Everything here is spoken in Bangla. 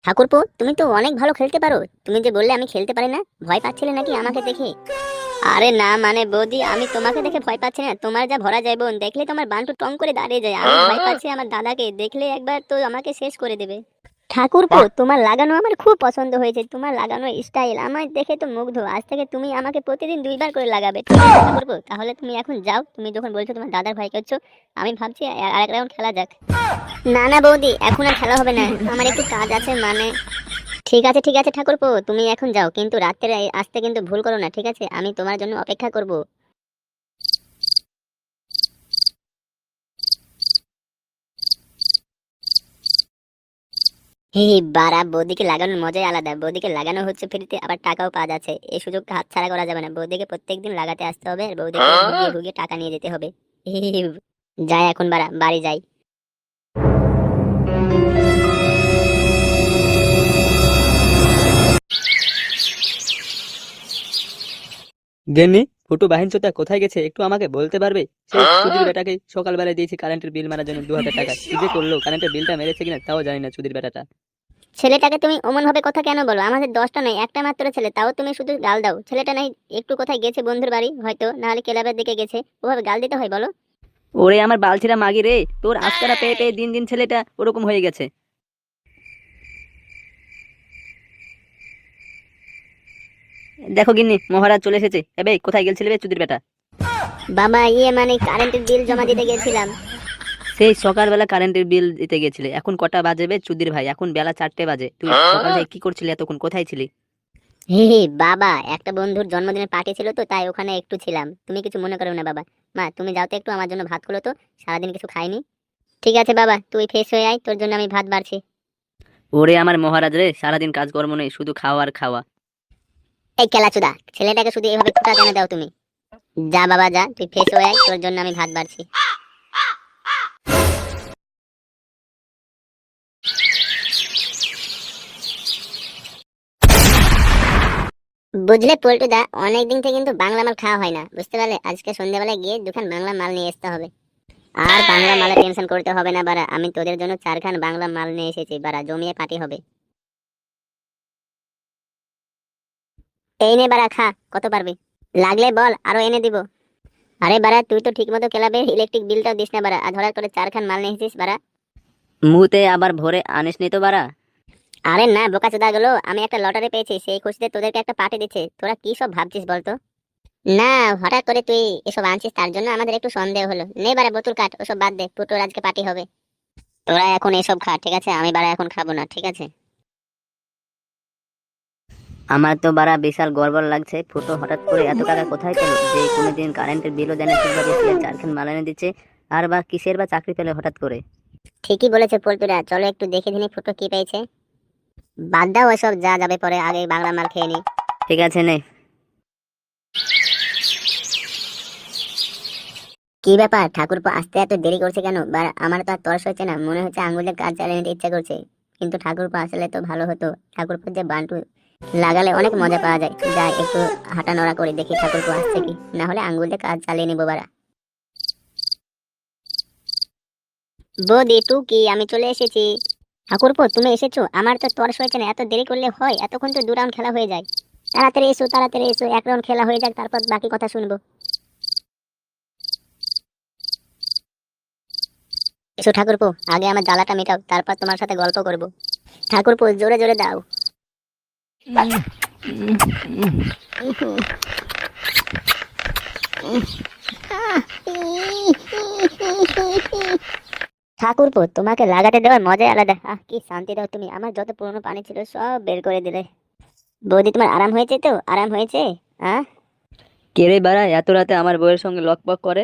ঠাকুরপো, তুমি তো অনেক ভালো খেলতে পারো। তুমি যে বললে আমি খেলতে পারি না, ভয় পাচ্ছিলে নাকি আমাকে দেখে? আরে না মানে বৌদি, আমি তোমাকে দেখে ভয় পাচ্ছি না, তোমার যা ভরা যায় বোন, দেখলে তোমার বান্টু টং করে দাঁড়িয়ে যায়। আমি ভয় পাচ্ছি আমার দাদাকে দেখলে, একবার তো আমাকে শেষ করে দেবে। ঠাকুরপো, তোমার লাগানো আমার খুব পছন্দ হয়েছে, তোমার লাগানো স্টাইল আমার দেখে তো মুগ্ধ। আজ থেকে তুমি আমাকে প্রতিদিন 2বার করে লাগাবে, ঠিক আছে ঠাকুরপো? তাহলে তুমি এখন যাও, তুমি যখন বলছো তোমার দাদার ভয় করছো, আমি ভাবছি আরেক রাউন্ড খেলা যাক। না না বৌদি, এখন আর খেলা হবে না, আমার একটু কাজ আছে মানে। ঠিক আছে ঠাকুরপো, তুমি এখন যাও, কিন্তু রাত্রে আসতে কিন্তু ভুল করো না, ঠিক আছে? আমি তোমার জন্য অপেক্ষা করব। হি হি, বাড়া, বৌদিকে লাগানোর মজাই আলাদা। বৌদিকে লাগানো হচ্ছে ফ্রিতে, আবার টাকাও পাওয়া যাচ্ছে। এই সুযোগটা হাতছাড়া করা যাবে না। বৌদিকে প্রত্যেকদিন লাগাতে আসতে হবে, আর বৌদিকে ভুগিয়ে ভুগিয়ে টাকা নিয়ে যেতে হবে। হি হি হি। যাই এখন, বাড়া, বাড়ি যাই। গেন্নি, ফুটু বাহিনচোদা কোথায় গেছে একটু আমাকে বলতে পারবে? সেই চুদির বেটাকে সকালবেলায় দিয়েছি কারেন্টের বিল মারার জন্য 2000 টাকা। কি যে করলো, কারেন্টের বিলটা মেরেছে কিনা তাও জানি না চুদির বেটাটা। ছেলেটাকে তুমি অমন ভাবে কথা কেন বলো? আমাদের 10টা নয়, একটা মাত্র ছেলে, তাও তুমি শুধু গাল দাও। ছেলেটা নাই একটু কোথায় গেছে, বন্ধুর বাড়ি হয়তো, না হলে ক্লাবের দিকে গেছে, ওভাবে গাল দিতে হয় বলো? ওরে আমার বালছিরা মাগি রে, তোর আজকারা পেয়ে পেয়ে দিন দিন ছেলেটা ওরকম হয়ে গেছে। দেখো গিন্নি, মহারাজ চলে এসেছে। এবে কোথায় গেলছিলে বে চুদির বেটা? বাবা, মানে কারেন্টের বিল জমা দিতে গেছিলাম। সেই সকালবেলা কারেন্টের বিল দিতে গেছিলে, এখন কটা বাজে বে চুদির ভাই? এখন বেলা 4টে বাজে। তুই সকাল থেকে কি করছিলি এতক্ষণ, কোথায় ছিলি? হি হি, বাবা, একটা বন্ধুর জন্মদিনের পার্টি ছিল তো, তাই ওখানে একটু ছিলাম। তুমি কিছু মনে করো না বাবা। মা, তুমি যাও তো একটু আমার জন্য ভাত করো তো, সারাদিন কিছু খাইনি। ঠিক আছে বাবা, তুই ফ্রেশ হয়ে আয়, তোর জন্য আমি ভাত বাড়ছি। ওরে আমার মহারাজ রে, সারাদিন কাজকর্ম নেই, শুধু খাওয়া আর খাওয়া। এই কেলাচুদা, ছেলেটাকে শুধু এভাবে খোটা কেন দাও তুমি? যা বাবা যা, তুই ফ্রেশ হয়ে আয়, তোর জন্য আমি ভাত বাড়ছি। বুঝলে পল্টুদা, অনেকদিন থেকে কিন্তু বাংলা মাল খাওয়া হয় না, বুঝতে পারলে? আজকে সন্ধ্যাবেলায় গিয়ে 2খান বাংলা মাল নিয়ে আসতে হবে। আর বাংলা মালে টেনশন করতে হবে না বাড়া, আমি তোদের জন্য 4খান বাংলা মাল নিয়ে এসেছি বাড়া, জমিয়ে পার্টি হবে। এই নে বাড়া, খা, কত পারবি? লাগলে বল, আরো এনে দিব। আরে বাড়া, তুই তো ঠিক মতো ক্লাবের ইলেকট্রিক বিলটাও দিস না বাড়া, আর হঠাৎ করে 4খান মাল নিয়ে এসেছিস বাড়া। মুতে আবার ভরে আনিসনি তো বাড়া? আরে না বোকাচোদা গুলো, আমি একটা লটারি পেয়েছি, সেই খুশিতে তোদেরকে একটা পার্টি দিচ্ছে। তোরা কি সব ভাবছিস বলতো? না, হঠাৎ করে তুই এসব আনছিস, তার জন্য আমাদের একটু সন্দেহ হলো। নে বাড়া, বোতল কাট, ওসব বাদ দে, ফুটোর আজকে পার্টি হবে। তোরা এখন এসব খা, ঠিক আছে? আমি বাড়া এখন খাবো না, ঠিক আছে? আমার তো বাড়া বিশাল গড়বড় লাগছে। ফুটো হঠাৎ করে এত টাকা কোথায় পেলো, যে কোনোদিন কারেন্টের বিলও দেয় না ঠিকভাবে, সে 4খান মাল এনে দিচ্ছে? আর বা কিসের বা চাকরি পেলে হঠাৎ করে? ঠিকই বলেছে পল্টুরা, চলো একটু দেখে দিনি ফুটো কি পেয়েছে। বাদ দাও ওসব, যা যাবে পরে, আগে বাংলা মাল খেয়ে নি। ঠিক আছে নে। কি ব্যাপার ঠাকুরপো, আসতে এত দেরি করছে কেন? আমার তো আর তর্স হচ্ছে না, মনে হচ্ছে আঙ্গুলের কাজ চালিয়ে নিতে ইচ্ছা করছে। কিন্তু ঠাকুরপো আসলে তো ভালো হতো। ঠাকুরপো যে বান্টু লাগালে অনেক মজা পাওয়া যায়। যাই একটু হাঁটা নড়া করে দেখি ঠাকুরপো আসছে কি, না হলে আঙ্গুলে কাজ চালিয়ে নিবো বাড়া। বৌদি টুকি, আমি চলে এসেছি। ঠাকুরপো, তুমি এসেছো? আমার তো তর্স হয়েছে না, এত দেরি করলে হয়? এতক্ষণ তো 2 রাউন্ড খেলা হয়ে যায়। তাড়াতাড়ি এসো, তাড়াতাড়ি এসো, 1 রাউন্ড খেলা হয়ে যাক, তারপর বাকি কথা শুনবো। এসো ঠাকুরপো, আগে আমার জ্বালাটা মেটাও, তারপর তোমার সাথে গল্প করব। ঠাকুরপো, জোরে জোরে দাও। ঠাকুরপো, তোমাকে লাগাতে দেওয়ার মজাই আলাদা। কি শান্তি দাও তুমি, আমার যত পুরনো পানি ছিল সব বের করে দিলে। বৌদি, তোমার আরাম হয়েছে তো? আরাম হয়েছে? হ্যাঁ। কে রে বাড়া এত রাতে আমার বউয়ের সঙ্গে লকপক করে?